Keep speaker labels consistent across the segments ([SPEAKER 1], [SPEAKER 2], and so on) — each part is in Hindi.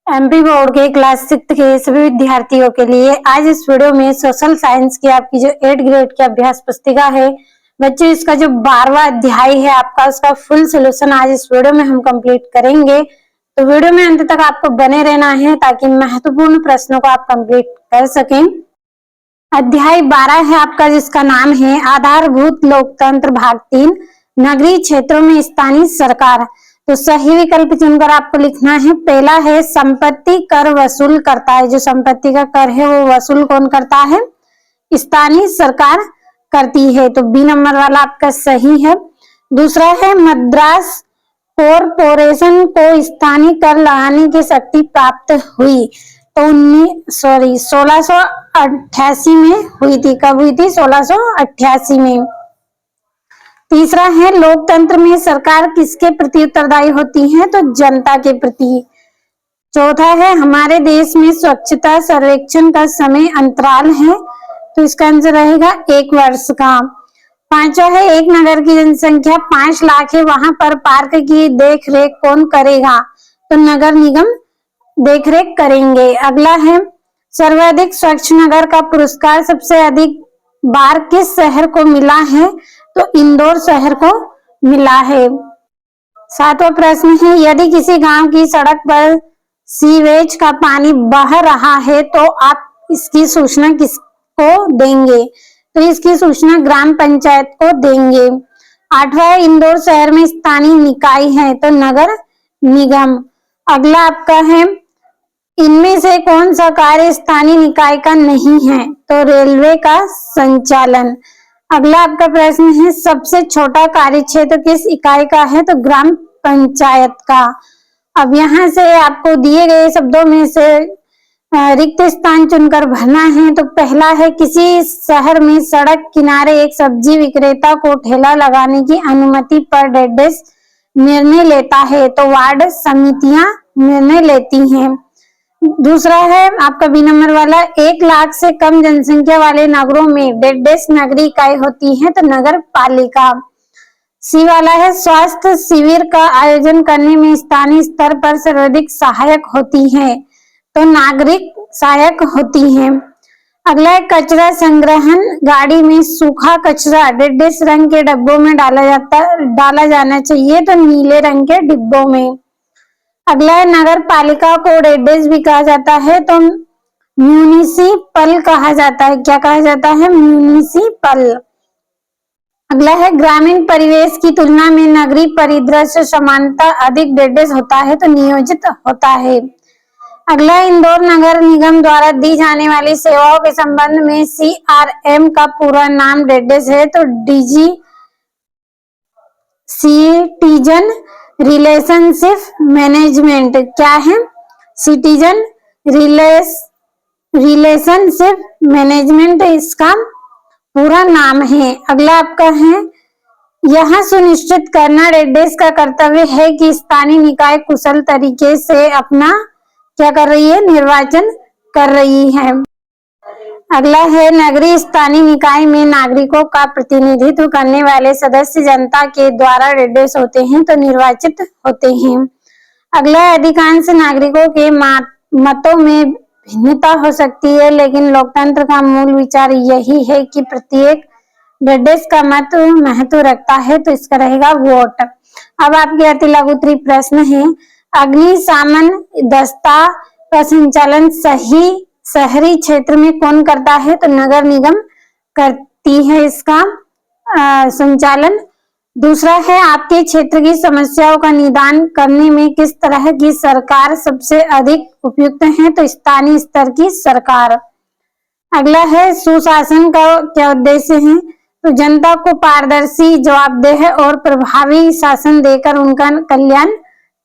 [SPEAKER 1] एमपी बोर्ड के क्लास 6 के सभी विद्यार्थियों के लिए आज इस वीडियो में सोशल साइंस की आपकी जो 8 ग्रेड की अभ्यास पुस्तिका है बच्चों, इसका जो 12वां अध्याय है आपका, उसका फुल सोल्यूशन आज इस वीडियो में हम कंप्लीट करेंगे। तो वीडियो में अंत तक आपको बने रहना है ताकि महत्वपूर्ण प्रश्नों को आप कंप्लीट कर सकें। अध्याय 12 है आपका, जिसका नाम है आधारभूत लोकतंत्र भाग 3, नगरीय क्षेत्रों में स्थानीय सरकार। तो सही विकल्प चुनकर आपको लिखना है। पहला है संपत्ति कर वसूल करता है, जो संपत्ति का कर है वो वसूल कौन करता है? स्थानीय सरकार करती है, तो बी नंबर वाला आपका सही है। दूसरा है मद्रास कॉरपोरेशन को स्थानीय कर लगाने की शक्ति प्राप्त हुई, तो 1688 में हुई थी। कब हुई थी? 1688 में। तीसरा है लोकतंत्र में सरकार किसके प्रति उत्तरदायी होती है? तो जनता के प्रति। चौथा है हमारे देश में स्वच्छता सर्वेक्षण का समय अंतराल है, तो इसका आंसर रहेगा 1 वर्ष का। पांचवा है एक नगर की जनसंख्या 5 लाख है, वहां पर पार्क की देख रेख कौन करेगा? तो नगर निगम देख रेख करेंगे। अगला है सर्वाधिक स्वच्छ नगर का पुरस्कार सबसे अधिक बार किस शहर को मिला है? तो इंदौर शहर को मिला है। 7वां प्रश्न है यदि किसी गांव की सड़क पर सीवेज का पानी बह रहा है तो आप इसकी सूचना किसको देंगे? तो इसकी सूचना ग्राम पंचायत को देंगे। 8वां इंदौर शहर में स्थानीय निकाय है, तो नगर निगम। अगला आपका है इनमें से कौन सा कार्य स्थानीय निकाय का नहीं है? तो रेलवे का संचालन। अगला आपका प्रश्न है सबसे छोटा कार्य क्षेत्र किस इकाई का है? तो ग्राम पंचायत का। अब यहाँ से आपको दिए गए शब्दों में से रिक्त स्थान चुनकर भरना है। तो पहला है किसी शहर में सड़क किनारे एक सब्जी विक्रेता को ठेला लगाने की अनुमति पर डेडेस निर्णय लेता है, तो वार्ड समितियां निर्णय लेती हैं। दूसरा है आपका बी नंबर वाला 1 लाख से कम जनसंख्या वाले नगरों में डेडेस नगरीय इकाई होती है, तो नगर पालिका। सी वाला है स्वास्थ्य शिविर का आयोजन करने में स्थानीय स्तर पर सर्वाधिक सहायक होती है, तो नागरिक सहायक होती है। अगला है कचरा संग्रहण गाड़ी में सूखा कचरा डेडेस रंग के डिब्बों में डाला जाना चाहिए, तो नीले रंग के डिब्बों में। अगला है नगर पालिका को डेडेस भी कहा जाता है, तो म्यूनिसिपल कहा जाता है। क्या कहा जाता है? म्यूनिसिपल। अगला है ग्रामीण परिवेश की तुलना में नगरीय परिदृश्य समानता अधिक डेडेस होता है, तो नियोजित होता है। अगला इंदौर नगर निगम द्वारा दी जाने वाली सेवाओं के संबंध में CRM का पूरा नाम डेडेस है, तो DG सिटीजन रिलेशनशिप मैनेजमेंट। क्या है? सिटीजन रिलेशनशिप मैनेजमेंट इसका पूरा नाम है। अगला आपका है यह सुनिश्चित करना डेडेस का कर्तव्य है कि स्थानीय निकाय कुशल तरीके से अपना क्या कर रही है? निर्वाचन कर रही है। अगला है नगरीय स्थानीय निकाय में नागरिकों का प्रतिनिधित्व करने वाले सदस्य जनता के द्वारा डेडेस होते हैं, तो निर्वाचित होते हैं। अगला अधिकांश नागरिकों के मतों में भिन्नता हो सकती है, लेकिन लोकतंत्र का मूल विचार यही है कि प्रत्येक डेडेस का मत महत्व रखता है, तो इसका रहेगा वोट। अब आपके अति लघुत्तरीय प्रश्न है अग्निशमन दस्ता का संचालन शहरी क्षेत्र में कौन करता है? तो नगर निगम करती है इसका संचालन। दूसरा है आपके क्षेत्र की समस्याओं का निदान करने में किस तरह की सरकार सबसे अधिक उपयुक्त है? तो स्थानीय स्तर की सरकार। अगला है सुशासन का क्या उद्देश्य है? तो जनता को पारदर्शी, जवाबदेह और प्रभावी शासन देकर उनका कल्याण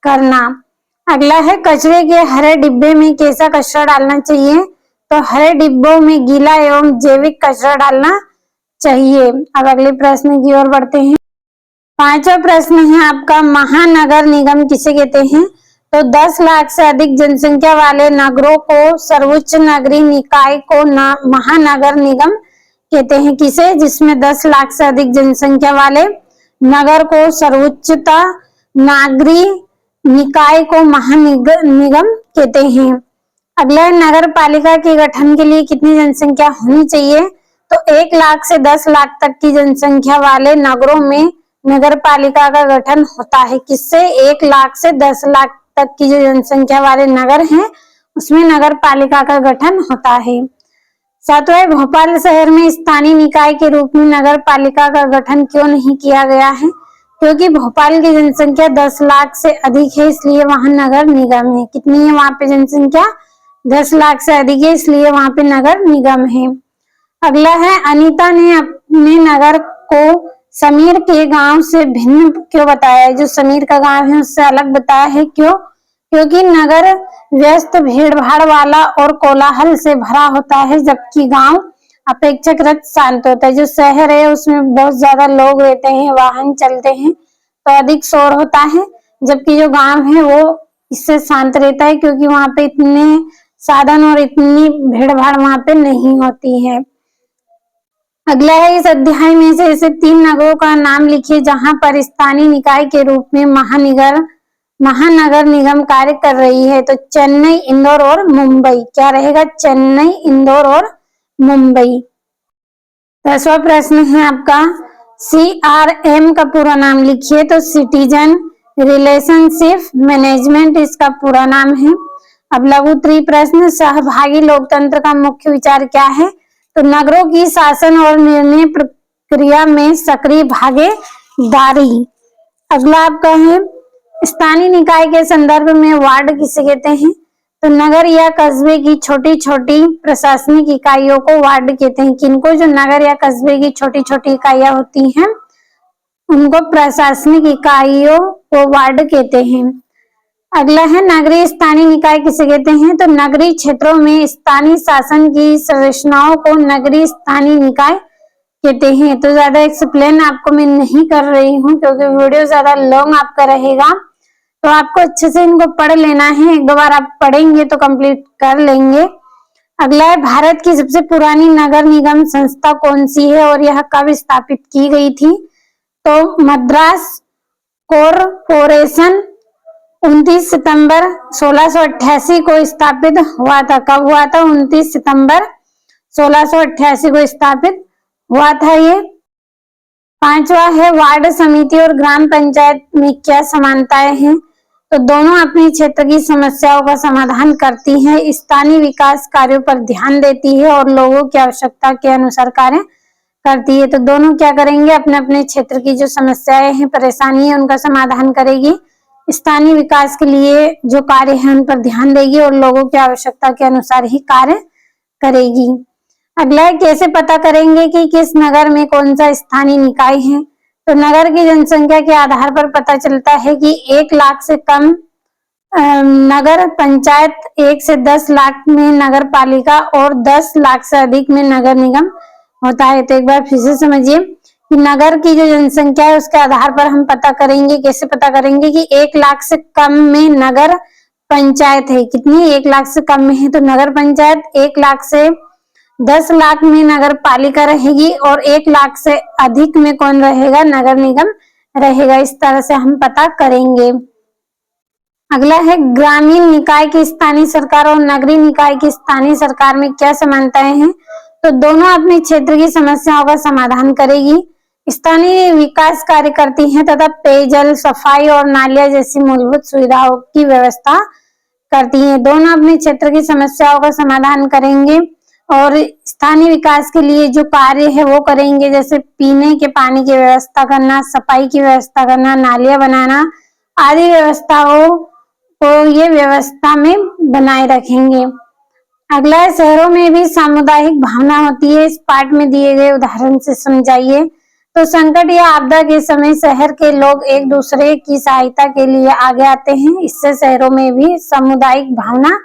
[SPEAKER 1] करना। अगला है कचरे के हरे डिब्बे में कैसा कचरा डालना चाहिए? तो हरे डिब्बों में गीला एवं जैविक कचरा डालना चाहिए। अब अगले प्रश्न की ओर बढ़ते हैं। 5वां प्रश्न है आपका महानगर निगम किसे कहते हैं? तो 10 लाख से अधिक जनसंख्या वाले नगरों को सर्वोच्च नगरीय निकाय को महानगर निगम कहते हैं। किसे? जिसमें 10 लाख से अधिक जनसंख्या वाले नगर को सर्वोच्चता नगरीय निकाय को महानिगम कहते हैं। अगला है नगर पालिका के गठन के लिए कितनी जनसंख्या होनी चाहिए? तो 1 लाख से 10 लाख तक की जनसंख्या वाले नगरों में नगर पालिका का गठन होता है। किससे? 1 लाख से 10 लाख तक की जो जनसंख्या वाले नगर हैं उसमें नगर पालिका का गठन होता है। सातवां, भोपाल शहर में स्थानीय निकाय के रूप में नगर पालिका का गठन क्यों नहीं किया गया है? क्योंकि भोपाल की जनसंख्या 10 लाख से अधिक है, इसलिए वहां नगर निगम है। कितनी है वहां पे जनसंख्या? 10 लाख से अधिक है, इसलिए वहां पे नगर निगम है। अगला है अनीता ने अपने नगर को समीर के गांव से भिन्न क्यों बताया है? जो समीर का गांव है उससे अलग बताया है। क्यों? क्योंकि नगर व्यस्त भीड़ भाड़ वाला और कोलाहल से भरा होता है, जबकि गांव अपेक्षाकृत शांत होता है। जो शहर है उसमें बहुत ज्यादा लोग रहते हैं, वाहन चलते हैं तो अधिक शोर होता है, जबकि जो गांव है वो इससे शांत रहता है क्योंकि वहां पे इतने साधन और इतनी भीड़ भाड़ वहां पे नहीं होती है। अगला है इस अध्याय में से ऐसे 3 नगरों का नाम लिखिए जहां पर स्थानीय निकाय के रूप में महानगर निगम कार्य कर रही है। तो चेन्नई, इंदौर और मुंबई। क्या रहेगा? चेन्नई, इंदौर और मुंबई। 10वां प्रश्न है आपका, CRM का पूरा नाम लिखिए। तो सिटीजन रिलेशनशिप मैनेजमेंट इसका पूरा नाम है। अब लघु प्रश्न, सहभागी लोकतंत्र का मुख्य विचार क्या है? तो नगरों की शासन और निर्णय प्रक्रिया में सक्रिय भागीदारी। अगला आपका है, स्थानीय निकाय के संदर्भ में वार्ड किसे कहते हैं? तो नगर या कस्बे की छोटी छोटी प्रशासनिक इकाइयों को वार्ड कहते हैं। किनको? जो नगर या कस्बे की छोटी छोटी इकाइयां होती हैं उनको प्रशासनिक इकाइयों को वार्ड कहते हैं। अगला है नगरीय स्थानीय निकाय किसे कहते हैं? तो नगरीय क्षेत्रों में स्थानीय शासन की संरचनाओं को नगरीय स्थानीय निकाय कहते हैं। तो ज्यादा एक्सप्लेन आपको मैं नहीं कर रही हूँ क्योंकि वीडियो ज्यादा लॉन्ग आपका रहेगा, तो आपको अच्छे से इनको पढ़ लेना है। एक दो बार आप पढ़ेंगे तो कंप्लीट कर लेंगे। अगला है भारत की सबसे पुरानी नगर निगम संस्था कौन सी है और यह कब स्थापित की गई थी? तो मद्रास कॉरपोरेशन 29 सितंबर 1688 को स्थापित हुआ था। कब हुआ था? 29 सितंबर 1688 को स्थापित हुआ था ये। 5वां है वार्ड समिति और ग्राम पंचायत में क्या समानताएं हैं? तो दोनों अपने क्षेत्र की समस्याओं का समाधान करती हैं, स्थानीय विकास कार्यों पर ध्यान देती है और लोगों की आवश्यकता के अनुसार कार्य करती है। तो दोनों क्या करेंगे? अपने अपने क्षेत्र की जो समस्याएं हैं, परेशानी है, उनका समाधान करेगी। स्थानीय विकास के लिए जो कार्य है उन पर ध्यान देगी और लोगों की आवश्यकता के अनुसार ही कार्य करेगी। अगला है कैसे पता करेंगे कि किस नगर में कौन सा स्थानीय निकाय है? तो नगर की जनसंख्या के आधार पर पता चलता है कि 1 लाख से कम नगर पंचायत, 1 से 10 लाख में नगर पालिका और 10 लाख से अधिक में नगर निगम होता है। तो एक बार फिर से समझिए कि नगर की जो जनसंख्या है उसके आधार पर हम पता करेंगे। कैसे पता करेंगे? कि 1 लाख से कम में नगर पंचायत है। कितनी? 1 लाख से कम में है तो नगर पंचायत, 1 लाख से 10 लाख में नगर पालिका रहेगी और 1 लाख से अधिक में कौन रहेगा? नगर निगम रहेगा। इस तरह से हम पता करेंगे। अगला है ग्रामीण निकाय की स्थानीय सरकार और नगरीय निकाय की स्थानीय सरकार में क्या समानताएं हैं? तो दोनों अपने क्षेत्र की समस्याओं का समाधान करेगी, स्थानीय विकास कार्य करती हैं तथा पेयजल, सफाई और नालियां जैसी मूलभूत सुविधाओं की व्यवस्था करती हैं। दोनों अपने क्षेत्र की समस्याओं का समाधान करेंगे और स्थानीय विकास के लिए जो कार्य है वो करेंगे, जैसे पीने के पानी की व्यवस्था करना, सफाई की व्यवस्था करना, नालियां बनाना आदि व्यवस्थाओं को ये व्यवस्था में बनाए रखेंगे। अगला है शहरों में भी सामुदायिक भावना होती है। इस पाठ में दिए गए उदाहरण से समझाइए। तो संकट या आपदा के समय शहर के लोग एक दूसरे की सहायता के लिए आगे आते हैं, इससे शहरों में भी सामुदायिक भावना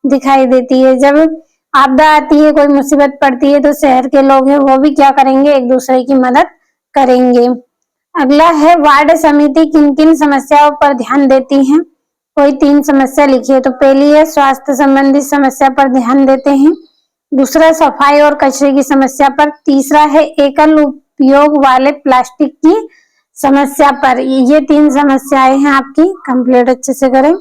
[SPEAKER 1] दिखाई देती है। जब आपदा आती है, कोई मुसीबत पड़ती है तो शहर के लोग हैं वो भी क्या करेंगे? एक दूसरे की मदद करेंगे। अगला है वार्ड समिति किन किन समस्याओं पर ध्यान देती है? कोई 3 समस्या लिखिए। तो पहली है स्वास्थ्य संबंधी समस्या पर ध्यान देते हैं, दूसरा सफाई और कचरे की समस्या पर, तीसरा है एकल उपयोग वाले प्लास्टिक की समस्या पर। ये 3 समस्याएं हैं आपकी, कंप्लीट अच्छे से करें।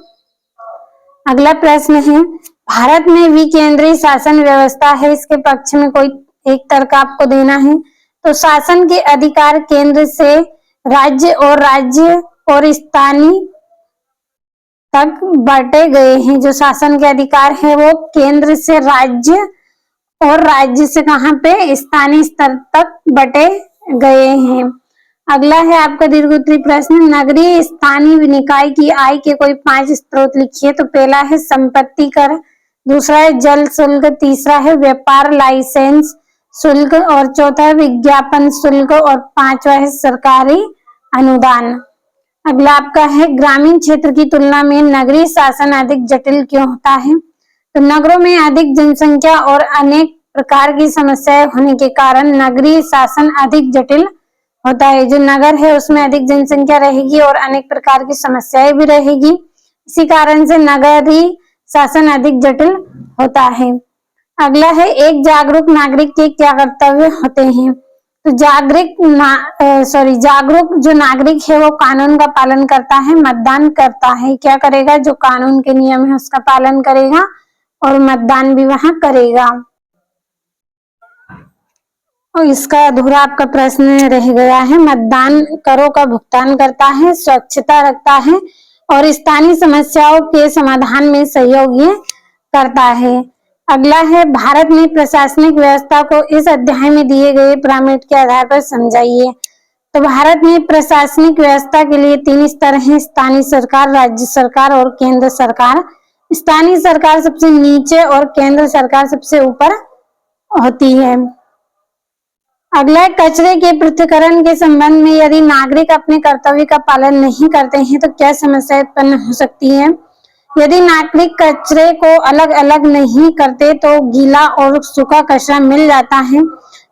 [SPEAKER 1] अगला प्रश्न है, भारत में विकेंद्रीय शासन व्यवस्था है, इसके पक्ष में कोई एक तर्क आपको देना है। तो शासन के अधिकार केंद्र से राज्य और स्थानीय तक बांटे गए हैं। जो शासन के अधिकार है वो केंद्र से राज्य और राज्य से कहां पे, स्थानीय स्तर तक बटे गए हैं। अगला है आपका दीर्घोत्तरी प्रश्न, नगरीय स्थानीय निकाय की आय के कोई 5 स्रोत लिखिए। तो पहला है संपत्ति कर, दूसरा है जल शुल्क, तीसरा है व्यापार लाइसेंस शुल्क और चौथा है विज्ञापन शुल्क और पांचवा है सरकारी अनुदान। अगला आपका है, ग्रामीण क्षेत्र की तुलना में नगरीय शासन अधिक जटिल क्यों होता है। तो नगरों में अधिक जनसंख्या और अनेक प्रकार की समस्याएं होने के कारण नगरीय शासन अधिक जटिल होता है। जो नगर है उसमें अधिक जनसंख्या रहेगी और अनेक प्रकार की समस्याएं भी रहेगी, इसी कारण से नगरीय शासन अधिक जटिल होता है। अगला है, एक जागरूक नागरिक के क्या कर्तव्य होते हैं। तो जागरूक जो नागरिक है वो कानून का पालन करता है, मतदान करता है। क्या करेगा, जो कानून के नियम है उसका पालन करेगा और मतदान भी वहां करेगा। और इसका अधूरा आपका प्रश्न रह गया है, मतदान करों का भुगतान करता है, स्वच्छता रखता है और स्थानीय समस्याओं के समाधान में सहयोग ये करता है। अगला है, भारत में प्रशासनिक व्यवस्था को इस अध्याय में दिए गए पिरामिड के आधार पर समझाइए। तो भारत में प्रशासनिक व्यवस्था के लिए 3 स्तर हैं, स्थानीय सरकार, राज्य सरकार और केंद्र सरकार। स्थानीय सरकार सबसे नीचे और केंद्र सरकार सबसे ऊपर होती है। अगला, कचरे के पृथक्करण के संबंध में यदि नागरिक अपने कर्तव्य का पालन नहीं करते हैं तो क्या समस्या उत्पन्न हो सकती है। यदि नागरिक कचरे को अलग अलग नहीं करते तो गीला और सूखा कचरा मिल जाता है,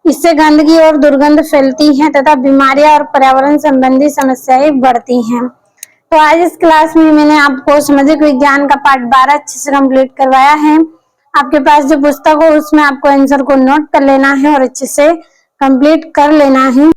[SPEAKER 1] इससे गंदगी और दुर्गंध फैलती है तथा बीमारियां और पर्यावरण संबंधी समस्याएं बढ़ती हैं। तो आज इस क्लास में मैंने आपको सामाजिक विज्ञान का पार्ट 12 अच्छे से कंप्लीट करवाया है। आपके पास जो पुस्तक हो उसमें आपको आंसर को नोट कर लेना है और अच्छे से कंप्लीट कर लेना है।